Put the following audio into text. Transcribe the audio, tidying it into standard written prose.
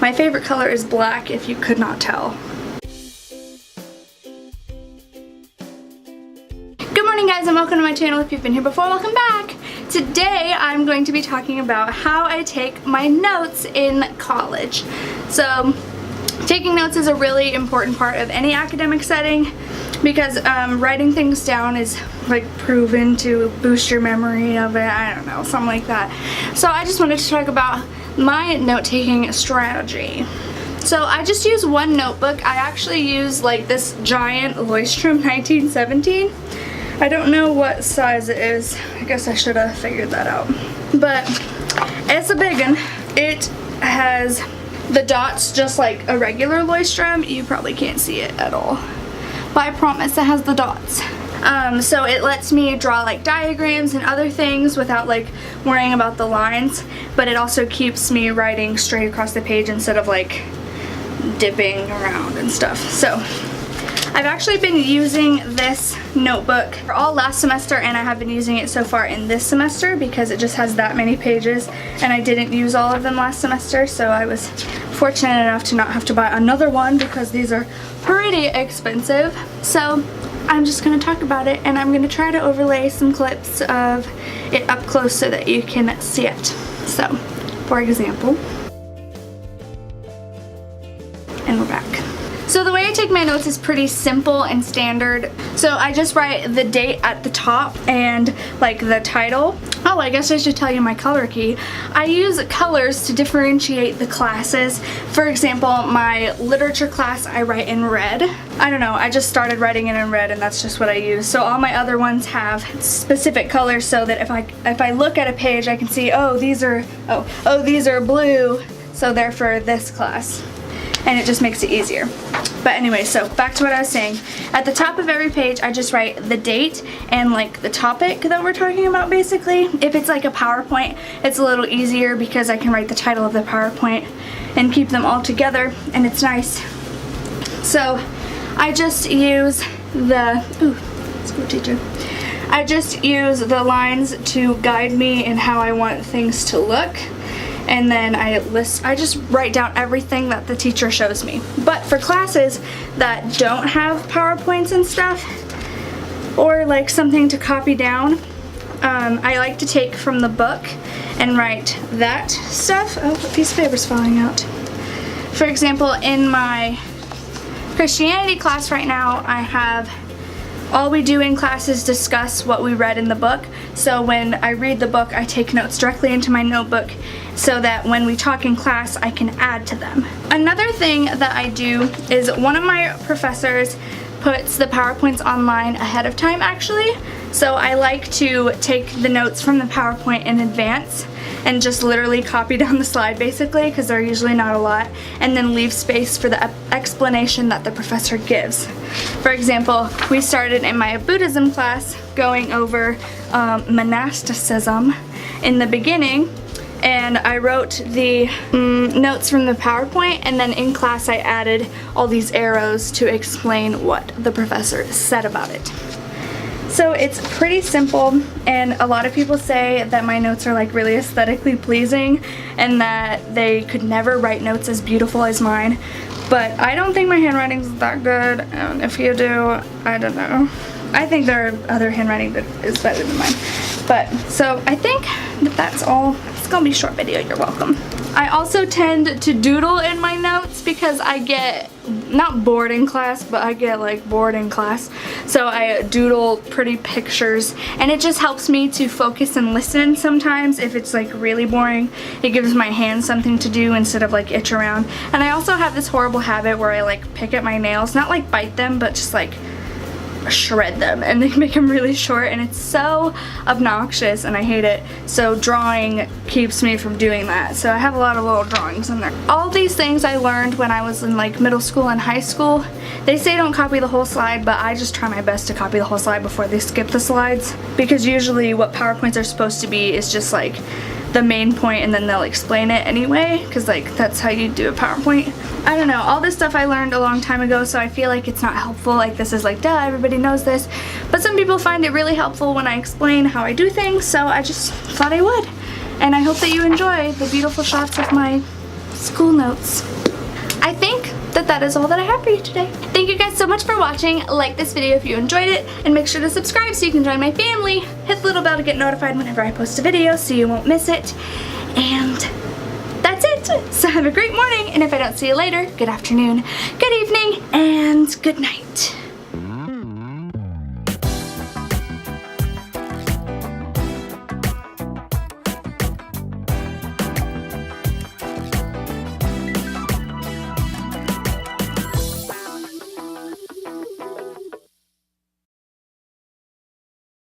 My favorite color is black, if you could not tell. Good morning guys, and welcome to my channel. If you've been here before, welcome back. Today I'm going to be talking about how I take my notes in college. So taking notes is a really important part of any academic setting because writing things down is like proven to boost your memory of it. I don't know, something like that. So I just wanted to talk about my note-taking strategy. So I just use one notebook. I actually use like this giant Leuchtturm 1917. I don't know what size it is. I guess I should have figured that out. But it's a big one. It has the dots just like a regular Leuchtturm. You probably can't see it at all, but I promise it has the dots. So it lets me draw like diagrams and other things without like worrying about the lines, but it also keeps me writing straight across the page instead of like dipping around and stuff. So I've actually been using this notebook for all last semester, and I have been using it so far in this semester because it just has that many pages, and I didn't use all of them last semester, so I was fortunate enough to not have to buy another one because these are pretty expensive. So I'm just going to talk about it, and I'm going to try to overlay some clips of it up close so that you can see it. So, for example, and we're back. So the way I take my notes is pretty simple and standard. So I just write the date at the top and like the title. Oh, I guess I should tell you my color key. I use colors to differentiate the classes. For example, my literature class I write in red. I don't know, I just started writing it in red and that's just what I use. So all my other ones have specific colors so that if I look at a page I can see, oh these are blue, so they're for this class. And it just makes it easier. But anyway, so back to what I was saying. At the top of every page, I just write the date and like the topic that we're talking about basically. If it's like a PowerPoint, it's a little easier because I can write the title of the PowerPoint and keep them all together, and it's nice. So I just use the, school teacher. I just use the lines to guide me in how I want things to look. And then I just write down everything that the teacher shows me. But for classes that don't have PowerPoints and stuff, or like something to copy down, I like to take from the book and write that stuff. Oh, a piece of paper's falling out. For example, in my Christianity class right now, I have all we do in class is discuss what we read in the book. So when I read the book, I take notes directly into my notebook so that when we talk in class, I can add to them. Another thing that I do is one of my professors puts the PowerPoints online ahead of time actually. So I like to take the notes from the PowerPoint in advance and just literally copy down the slide basically, because they're usually not a lot, and then leave space for the explanation that the professor gives. For example, we started in my Buddhism class going over monasticism in the beginning, and I wrote the notes from the PowerPoint, and then in class I added all these arrows to explain what the professor said about it. So it's pretty simple, and a lot of people say that my notes are like really aesthetically pleasing and that they could never write notes as beautiful as mine, but I don't think my handwriting's that good, and if you do, I don't know. I think there are other handwriting that is better than mine. But so I think that that's all. It's gonna be a short video, you're welcome. I also tend to doodle in my notes because I get, not bored in class, but I get like bored in class. So I doodle pretty pictures, and it just helps me to focus and listen sometimes if it's like really boring. It gives my hands something to do instead of like itch around. And I also have this horrible habit where I like pick at my nails, not like bite them, but just like shred them, and they make them really short, and it's so obnoxious and I hate it. So drawing keeps me from doing that. So I have a lot of little drawings in there. All these things I learned when I was in like middle school and high school. They say don't copy the whole slide, but I just try my best to copy the whole slide before they skip the slides, because usually what PowerPoints are supposed to be is just like the main point and then they'll explain it anyway, because like that's how you do a PowerPoint. I don't know, all this stuff I learned a long time ago, so I feel like it's not helpful. Like this is like, duh, everybody knows this, but some people find it really helpful when I explain how I do things, so I just thought I would. And I hope that you enjoy the beautiful shots of my school notes. I think that is all that I have for you today. Thank you guys so much for watching. Like this video if you enjoyed it, and make sure to subscribe so you can join my family. Hit the little bell to get notified whenever I post a video so you won't miss it. And that's it. So have a great morning, and if I don't see you later, good afternoon, good evening, and good night.